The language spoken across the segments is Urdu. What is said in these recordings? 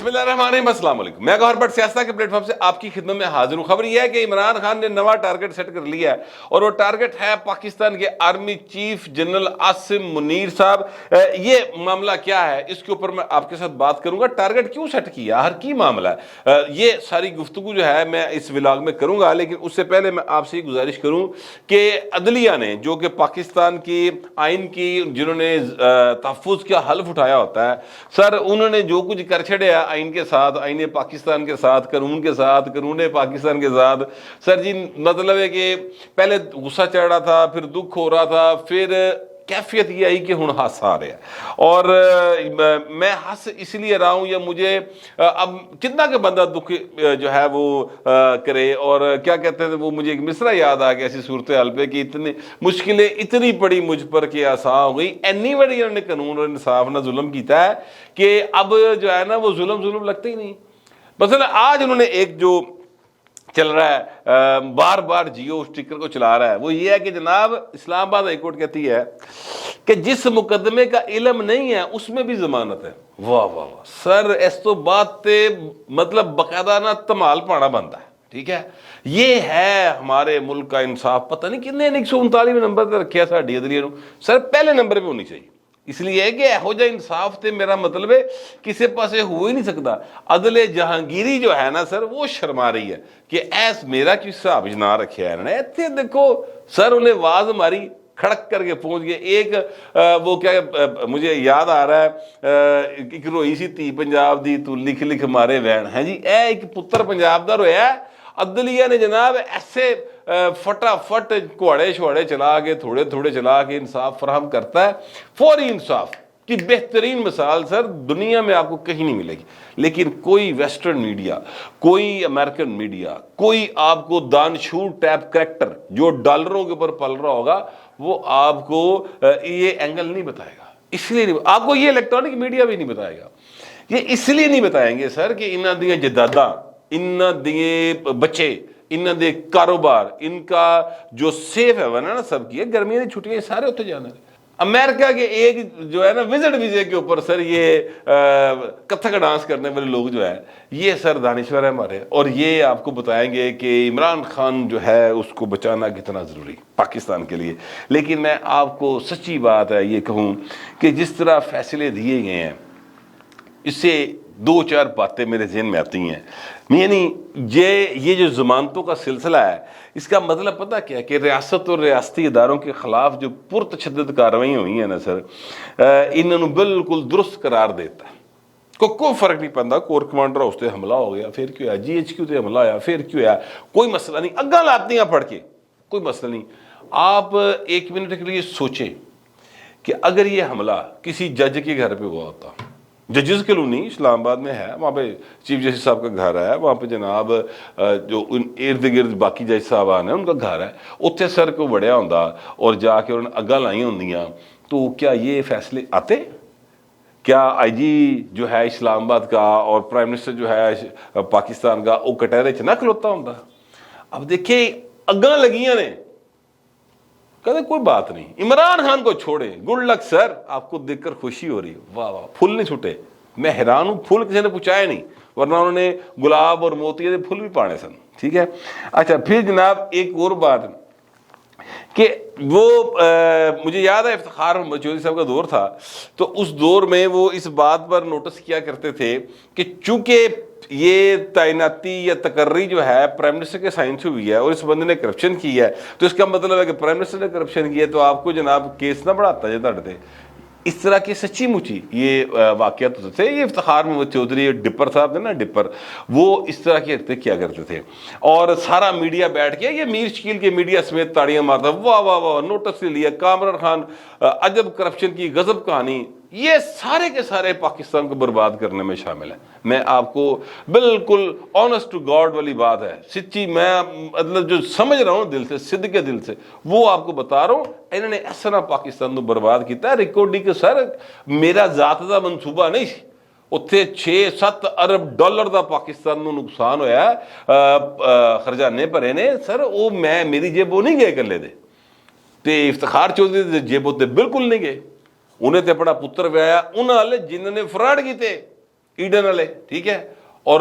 بسم اللہ الرحمن الرحیم، السلام علیکم۔ میں گوہر بٹ سیاست کے پلیٹ فارم سے آپ کی خدمت میں حاضر ہوں۔ خبر یہ ہے کہ عمران خان نے نوا ٹارگٹ سیٹ کر لیا ہے، اور وہ ٹارگٹ ہے پاکستان کے army chief general Asim Munir صاحب۔ یہ معاملہ کیا ہے اس کے اوپر میں آپ کے ساتھ بات کروں گا۔ ٹارگٹ کیوں سیٹ کیا، ہر کی معاملہ ہے، یہ ساری گفتگو جو ہے میں اس ولاگ میں کروں گا۔ لیکن اس سے پہلے میں آپ سے یہ گزارش کروں کہ عدلیہ نے، جو کہ پاکستان کی آئین کی جنہوں نے تحفظ کا حلف اٹھایا ہوتا ہے، سر انہوں نے جو کچھ کر چھڑیا آئین کے ساتھ، آئین پاکستان کے ساتھ، قانون کے ساتھ، قانون پاکستان کے ساتھ، سر جی مطلب ہے کہ پہلے غصہ چڑھ رہا تھا، پھر دکھ ہو رہا تھا، پھر کیفیت یہ آئی کہ ہن ہنس آ رہا ہے۔ اور میں ہنس اس لیے رہا ہوں، یا مجھے اب کتنا کہ بندہ دکھ جو ہے وہ کرے، اور کیا کہتے ہیں وہ، مجھے ایک مصرع یاد آ گیا ایسی صورتحال پہ کہ اتنی مشکلیں اتنی پڑی مجھ پر کہ آسان ہو گئی۔ اینی بڑی انہوں نے قانون اور انصاف نہ ظلم کیتا ہے کہ اب جو ہے نا وہ ظلم لگتا ہی نہیں۔ مثلا آج انہوں نے ایک جو چل رہا ہے، بار بار جیو اسٹیکر کو چلا رہا ہے، وہ یہ ہے کہ جناب اسلام آباد ہائی کورٹ کہتی ہے کہ جس مقدمے کا علم نہیں ہے اس میں بھی ضمانت ہے۔ واہ واہ واہ سر، اس تو بات تے مطلب باقاعدہ نا تمال پانا بنتا ہے، ٹھیک ہے۔ یہ ہے ہمارے ملک کا انصاف، پتہ نہیں کتنے 139 نمبر تے رکھیا ساڈی عدلیہ نو، سر پہلے نمبر پہ ہونی چاہیے۔ اس لیے کہ یہو جہا انصاف تے میرا مطلب ہے کسی پاسے ہو ہی نہیں سکتا۔ عدل جہانگیری جو ہے نا سر، وہ شرما رہی ہے کہ ایس میرا کیوں حساب نہ رکھیا ہے انہوں نے۔ ایتھے دیکھو سر، انہیں آواز ماری، کھڑک کر کے پہنچ گئے۔ ایک وہ کیا مجھے یاد آ رہا ہے، ایک روئی سی تھی پنجاب دی، تو لکھ لکھ مارے وین ہے جی، اے ایک پتر پنجاب دا رویا ہے۔ عدلیہ نے جناب ایسے فٹافٹ کوڑے شوڑے چلا کے، تھوڑے تھوڑے چلا کے انصاف فراہم کرتا ہے۔ فوری انصاف کی بہترین مثال سر دنیا میں آپ کو کہیں نہیں ملے گی۔ لیکن کوئی ویسٹرن میڈیا، کوئی امریکن میڈیا، کوئی آپ کو دانشور ٹیپ کریکٹر جو ڈالروں کے اوپر پل رہا ہوگا، وہ آپ کو یہ اینگل نہیں بتائے گا۔ اس لیے نہیں، آپ کو یہ الیکٹرانک میڈیا بھی نہیں بتائے گا۔ یہ اس لیے نہیں بتائیں گے سر کہ انہاں دیاں جداداں، انہاں دیے بچے، انہاں دے کاروبار، ان کا جو سیف ہے نا سب کی ہے، گرمیاں دی چھٹیاں سارے اتنے جانا ہے۔ امریکہ کے ایک جو ہے نا وزٹ ویزے کے اوپر سر یہ کتھک ڈانس کرنے والے لوگ جو ہے، یہ سر دانشور ہے ہمارے، اور یہ آپ کو بتائیں گے کہ عمران خان جو ہے اس کو بچانا کتنا ضروری پاکستان کے لیے۔ لیکن میں آپ کو سچی بات ہے یہ کہوں کہ جس طرح فیصلے دیے گئے ہیں، اس سے دو چار باتیں میرے ذہن میں آتی ہیں۔ یعنی یہ جو ضمانتوں کا سلسلہ ہے، اس کا مطلب پتہ کیا ہے کہ ریاست اور ریاستی اداروں کے خلاف جو پرتشدد کارروائیاں ہوئی ہیں نا سر، انہوں بالکل درست قرار دیتا ہے۔ کوئی فرق نہیں پڑتا، کور کمانڈر اس تے حملہ ہو گیا، پھر کیوں ہے جی ایچ کیو تے حملہ ہوا، پھر کیوں ہے، کوئی مسئلہ نہیں، اگاں لاتیاں پڑھ کے کوئی مسئلہ نہیں۔ آپ ایک منٹ کے لیے سوچیں کہ اگر یہ حملہ کسی جج کے گھر پہ ہوا ہوتا، ججز کالونی اسلام آباد میں ہے، وہاں پہ چیف جسٹس صاحب کا گھر ہے، وہاں پہ جناب جو ارد گرد باقی جج صاحبان ہیں ان کا گھر ہے، اتنے سر کو بڑھیا ہوندا اور جا کے انہوں نے اگاں لائی ہوندیاں، تو کیا یہ فیصلے آتے؟ کیا آئی جی جو ہے اسلام آباد کا اور پرائم منسٹر جو ہے پاکستان کا وہ کٹہرے چ نہ کھلوتا ہوندا؟ اب دیکھیں اگاں لگیاں نے، کہتے کوئی بات نہیں، عمران خان کو چھوڑے، گڈ لک سر، آپ کو دیکھ کر خوشی ہو رہی ہے، واہ واہ، پھول نہیں چھوٹے، میں حیران ہوں، پھول کسی نے پہنچائے نہیں، ورنہ انہوں نے گلاب اور موتی کے پھول بھی پانے سن، ٹھیک ہے۔ اچھا پھر جناب ایک اور بات کہ وہ مجھے یاد ہے افتخار چودھری صاحب کا دور تھا، تو اس دور میں وہ اس بات پر نوٹس کیا کرتے تھے کہ چونکہ یہ تعیناتی یا تقرری جو ہے پرائم منسٹر کے سائن سے ہوئی ہے اور اس بندے نے کرپشن کی ہے، تو اس کا مطلب ہے کہ پرائم منسٹر نے کرپشن کیا ہے، تو آپ کو جناب کیس نہ بڑھاتا ہے تھے۔ اس طرح کی سچی مچی یہ واقعات ہوتے تھے۔ یہ افتخار محمد چودھری ڈپر صاحب تھے نا، ڈپر، وہ اس طرح کی حرکتیں کیا کرتے تھے، اور سارا میڈیا بیٹھ کے، یہ میر شکیل کے میڈیا سمیت تاڑیاں مارتا، واہ واہ واہ، نوٹس لے لیا، کامران خان عجب کرپشن کی غضب کہانی۔ یہ سارے کے سارے پاکستان کو برباد کرنے میں شامل ہیں۔ میں آپ کو بالکل آنسٹ ٹو گاڈ والی بات ہے، سچی، میں مطلب جو سمجھ رہا ہوں دل سے، صدقے دل سے، وہ آپ کو بتا رہا ہوں۔ انہوں نے اس طرح پاکستان کو برباد کیتا ہے، ریکارڈی کے سر میرا ذات دا منصوبہ نہیں سی، اتنے 6-7 ارب ڈالر دا پاکستان نو نقصان ہویا ہے، خرجانے بھرے نے سر، وہ میں میری جیب وہ نہیں گئے کلے دے، تے افتخار چودھری دے جیب تے بالکل نہیں گئے، انہیں تے اپنا پتر ویایا انہاں والے جنہوں نے فراڈ کیتے، ਈਡਨ ਵਾਲੇ, ਠੀਕ ਹੈ, ਔਰ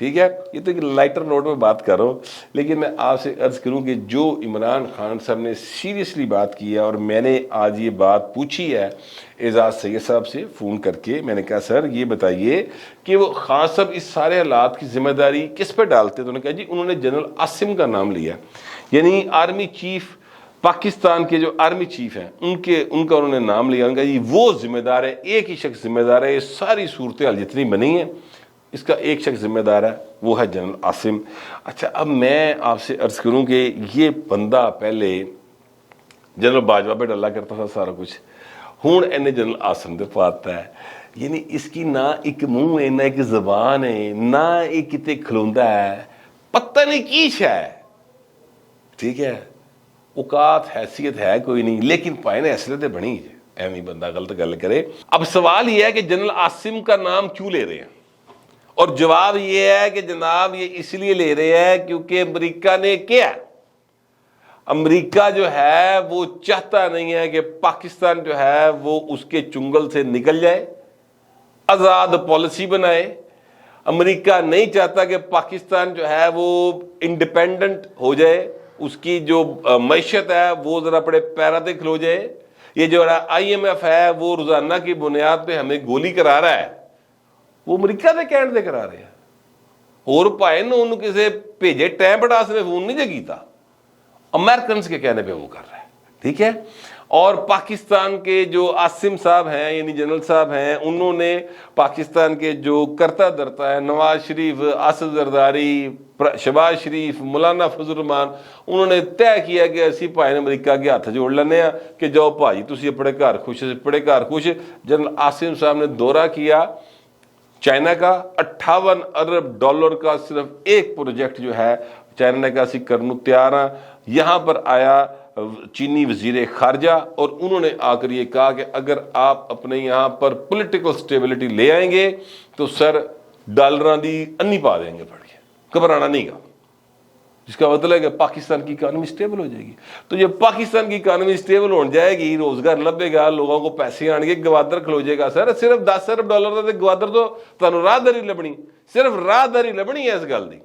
ٹھیک ہے، یہ تو ایک لائٹر نوٹ میں بات کر رہا ہوں، لیکن میں آپ سے عرض کروں کہ جو عمران خان صاحب نے سیریسلی بات کی ہے، اور میں نے آج یہ بات پوچھی ہے اعزاز سید صاحب سے فون کر کے، میں نے کہا سر یہ بتائیے کہ وہ خان صاحب اس سارے حالات کی ذمہ داری کس پہ ڈالتے؟ تو انہوں نے کہا جی انہوں نے جنرل عاصم کا نام لیا، یعنی آرمی چیف پاکستان کے جو آرمی چیف ہیں ان کا انہوں نے نام لیا، انہوں نے کہا جی وہ ذمہ دار ہے، ایک ہی شخص ذمہ دار ہے، یہ ساری صورتحال جتنی بنی ہیں اس کا ایک شخص ذمہ دار ہے، وہ ہے جنرل عاصم۔ اچھا اب میں آپ سے عرض کروں کہ یہ بندہ پہلے جنرل باجوہ پہ ڈالا کرتا تھا سارا کچھ، ہوں اینے جنرل عاصم دے پاتا ہے، یعنی اس کی نہ ایک منہ ہے، نہ ایک زبان ہے، نہ ایک کتے کھلوندا ہے، پتہ نہیں کی ہے، ٹھیک ہے، اوقات حیثیت ہے کوئی نہیں، لیکن پائے نے حیثیت بنی ہے، ایویں بندہ غلط گل کرے۔ اب سوال یہ ہے کہ جنرل عاصم کا نام کیوں لے رہے ہیں، اور جواب یہ ہے کہ جناب یہ اس لیے لے رہے ہیں کیونکہ امریکہ نے کیا، امریکہ جو ہے وہ چاہتا نہیں ہے کہ پاکستان جو ہے وہ اس کے چنگل سے نکل جائے، آزاد پالیسی بنائے۔ امریکہ نہیں چاہتا کہ پاکستان جو ہے وہ انڈیپینڈنٹ ہو جائے، اس کی جو معیشت ہے وہ ذرا بڑے پیرا کھلو جائے۔ یہ جو آئی ایم ایف ہے وہ روزانہ کی بنیاد پہ ہمیں گولی کرا رہا ہے، وہ امریکہ دے کہنے دے کرا رہے ہیں، اور پائے نے انہوں کسے بھیجے ٹائم بڑا سے فون نہیں جگیتا، امریکنز کے کہنے پہ وہ کر رہا ہے، ٹھیک ہے۔ اور پاکستان کے جو عاصم صاحب ہیں یعنی جنرل صاحب ہیں، انہوں نے پاکستان کے جو کرتا درتا ہے نواز شریف، اسد زرداری، شہباز شریف، مولانا فضل الرحمان، انہوں نے طے کیا کہ اسی بھائی نے امریکہ کے ہاتھ جوڑ لینے ہیں کہ جاؤ بھائی تسی اپنے گھر خوش، اپنے گھر خوش۔ جنرل عاصم صاحب نے دورہ کیا چائنا کا، 58 ارب ڈالر کا صرف ایک پروجیکٹ جو ہے چائنا نے کہا اسی کرنو تیار ہیں۔ یہاں پر آیا چینی وزیر خارجہ، اور انہوں نے آ کر یہ کہا کہ اگر آپ اپنے یہاں پر پولیٹیکل سٹیبلٹی لے آئیں گے تو سر ڈالراں دی انی پا دیں گے، پڑ کے گھبرانا نہیں گا، جس کا مطلب ہے کہ پاکستان کی اکانومی سٹیبل ہو جائے گی۔ تو جب پاکستان کی اکانومی سٹیبل ہو جائے گی، روزگار لبے گا، لوگوں کو پیسے آن گے، گوادر کھلو جائے گا۔ سر صرف 10 ارب ڈالر دا گوادر تو تانوں راہ داری لبنی، صرف راہ داری لبنی ہے اس گل دی،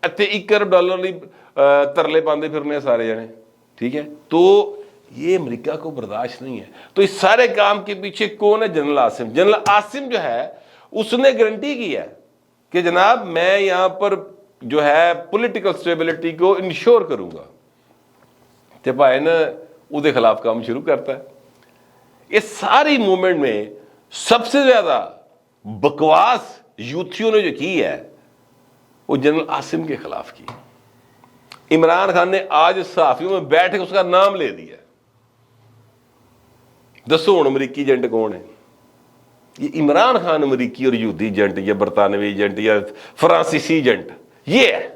اتنے 1 ارب ڈالر لی ترلے پاندے پھرنے سارے جنے، ٹھیک ہے۔ تو یہ امریکہ کو برداشت نہیں ہے۔ تو اس سارے کام کے پیچھے کون ہے؟ جنرل عاصم۔ جنرل عاصم جو ہے اس نے گارنٹی کی ہے کہ جناب میں یہاں پر جو ہے پولیٹیکل سٹیبلٹی کو انشور کروں گا، تے بھائی نا او دے خلاف کام شروع کرتا ہے۔ اس ساری موومنٹ میں سب سے زیادہ بکواس یوتھیوں نے جو کی ہے وہ جنرل عاصم کے خلاف کی۔ عمران خان نے آج صحافیوں میں بیٹھ کے اس کا نام لے دیا، دسو ہوں امریکی ایجنٹ کون ہے؟ یہ عمران خان امریکی اور یہودی ایجنٹ یا برطانوی ایجنٹ یا فرانسیسی ایجنٹ یہ ہے،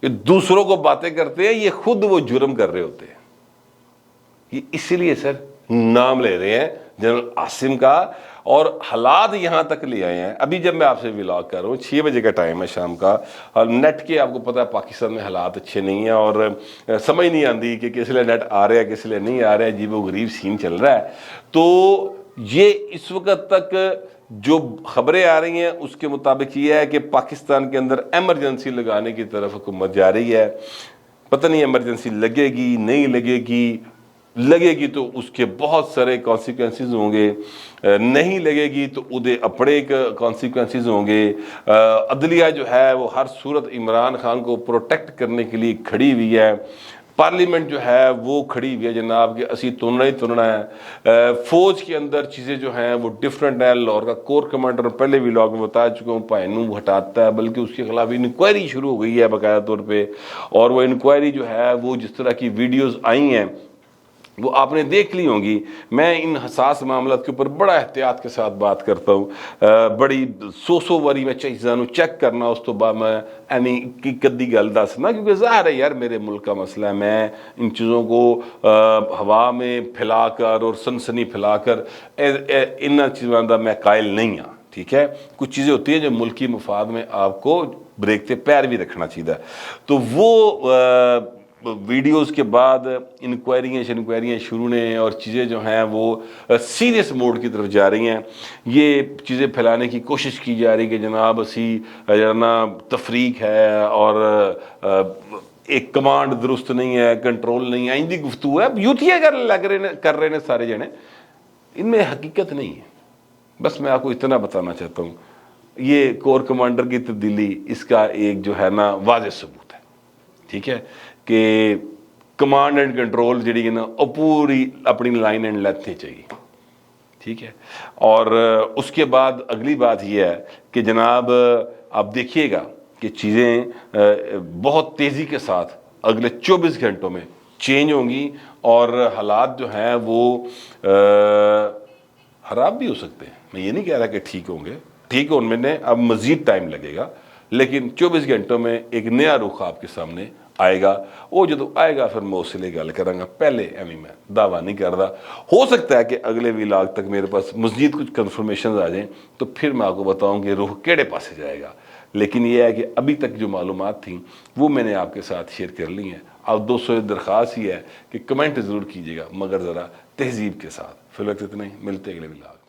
یہ دوسروں کو باتیں کرتے ہیں، یہ خود وہ جرم کر رہے ہوتے ہیں۔ یہ اس لیے سر نام لے رہے ہیں جنرل عاصم کا، اور حالات یہاں تک لے آئے ہیں۔ ابھی جب میں آپ سے ولاگ کر رہا ہوں 6 بجے کا ٹائم ہے شام کا، اور نیٹ کے آپ کو پتہ ہے پاکستان میں حالات اچھے نہیں ہیں، اور سمجھ نہیں آتی کہ کس لیے نیٹ آ رہا ہے کس لیے نہیں آ رہا ہے، عجیب و غریب سین چل رہا ہے۔ تو یہ اس وقت تک جو خبریں آ رہی ہیں اس کے مطابق یہ ہے کہ پاکستان کے اندر ایمرجنسی لگانے کی طرف حکومت جا رہی ہے۔ پتہ نہیں ایمرجنسی لگے گی نہیں لگے گی، لگے گی تو اس کے بہت سارے کانسیکوینسز ہوں گے، نہیں لگے گی تو ادھے اپنے کانسیکوینسز ہوں گے۔ عدلیہ جو ہے وہ ہر صورت عمران خان کو پروٹیکٹ کرنے کے لیے کھڑی ہوئی ہے، پارلیمنٹ جو ہے وہ کھڑی ہوئی ہے جناب کہ اسی تننا ہی تننا ہے۔ فوج کے اندر چیزیں جو ہیں وہ ڈیفرنٹ ہیں۔ لاہور کا کور کمانڈر پہلے ولاگ میں بتا چکا ہوں پائنو ہٹاتا ہے، بلکہ اس کے خلاف انکوائری شروع ہو گئی ہے باقاعدہ طور پہ، اور وہ انکوائری جو ہے وہ جس طرح کی ویڈیوز آئی ہیں وہ آپ نے دیکھ لی ہوں گی۔ میں ان حساس معاملات کے اوپر بڑا احتیاط کے ساتھ بات کرتا ہوں، بڑی سو واری میں چیزاں چیک کرنا، اس تو بعد میں ایویں کدی گل دسنا، کیونکہ ظاہر ہے یار میرے ملک کا مسئلہ ہے، میں ان چیزوں کو ہوا میں پھیلا کر اور سنسنی پھیلا کر ان چیزوں کا میں قائل نہیں ہوں، ٹھیک ہے۔ کچھ چیزیں ہوتی ہیں جو ملکی مفاد میں آپ کو بریک تے پیر بھی رکھنا چاہیے۔ تو وہ ویڈیوز کے بعد انکوائریاں شروع ہیں اور چیزیں جو ہیں وہ سیریس موڈ کی طرف جا رہی ہیں. یہ چیزیں پھیلانے کی کوشش کی جا رہی کہ جناب اسی تفریق ہے اور ایک کمانڈ درست نہیں ہے, کنٹرول نہیں ہے, اندی گفتگو ہے, یوتھیے کر رہے ہیں سارے جنے, ان میں حقیقت نہیں ہے. بس میں آپ کو اتنا بتانا چاہتا ہوں, یہ کور کمانڈر کی تبدیلی اس کا ایک جو ہے نا واضح ثبوت ہے. ٹھیک ہے کہ کمانڈ اینڈ کنٹرول جڑی ہے نا وہ پوری اپنی لائن اینڈ لیتھ چاہیے. ٹھیک ہے, اور اس کے بعد اگلی بات یہ ہے کہ جناب آپ دیکھیے گا کہ چیزیں بہت تیزی کے ساتھ اگلے 24 گھنٹوں میں چینج ہوں گی اور حالات جو ہیں وہ خراب بھی ہو سکتے ہیں. میں یہ نہیں کہہ رہا کہ ٹھیک ہوں گے, ٹھیک ہونے میں اب مزید ٹائم لگے گا, لیکن 24 گھنٹوں میں ایک نیا رخ آپ کے سامنے آئے گا. وہ جدو آئے گا پھر میں اس لیے گل کروں گا, پہلے ایویں میں دعویٰ نہیں کرتا. ہو سکتا ہے کہ اگلے ویلاگ تک میرے پاس مزید کچھ کنفرمیشنز آ جائیں تو پھر میں آپ کو بتاؤں کہ رخ کیڑے پاسے جائے گا. لیکن یہ ہے کہ ابھی تک جو معلومات تھیں وہ میں نے آپ کے ساتھ شیئر کر لی ہیں. اب دوستوں درخواست یہ ہے کہ کمنٹ ضرور کیجیے گا, مگر ذرا تہذیب کے ساتھ. فی الوقت اتنا ہی, ملتے اگلے ویلاگ.